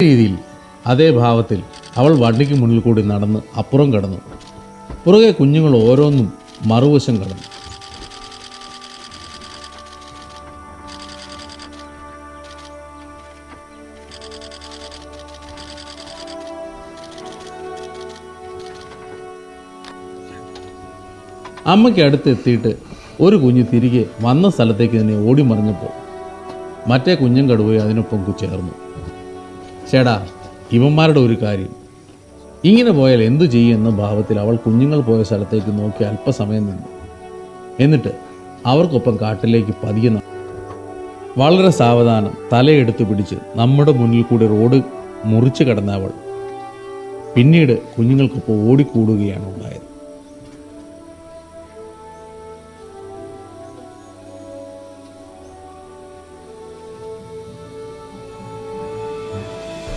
രീതിയിൽ അതേ ഭാവത്തിൽ അവൾ വണ്ടിക്ക് മുന്നിൽ കൂടി നടന്ന് അപ്പുറം കടന്നു. പുറകെ കുഞ്ഞുങ്ങൾ ഓരോന്നും മറുവശം കടന്നു. അമ്മയ്ക്ക് അടുത്ത് എത്തിയിട്ട് ഒരു കുഞ്ഞ് തിരികെ വന്ന സ്ഥലത്തേക്ക് തന്നെ ഓടി മറിഞ്ഞപ്പോൾ മറ്റേ കുഞ്ഞും കടുവയും അതിനൊപ്പം ചേർന്നു. ചേടാ, ഇവന്മാരുടെ ഒരു കാര്യം, ഇങ്ങനെ പോയാൽ എന്തു ചെയ്യുമെന്ന ഭാവത്തിൽ അവൾ കുഞ്ഞുങ്ങൾ പോയ സ്ഥലത്തേക്ക് നോക്കി അല്പസമയം നിന്നു. എന്നിട്ട് അവർക്കൊപ്പം കാട്ടിലേക്ക് പതിയെ വളരെ സാവധാനം തലയെടുത്ത് പിടിച്ച് നമ്മുടെ മുന്നിൽ കൂടി റോഡ് മുറിച്ച് കടന്ന അവൾ പിന്നീട് കുഞ്ഞുങ്ങൾക്കൊപ്പം ഓടിക്കൂടുകയാണ് ഉണ്ടായത്.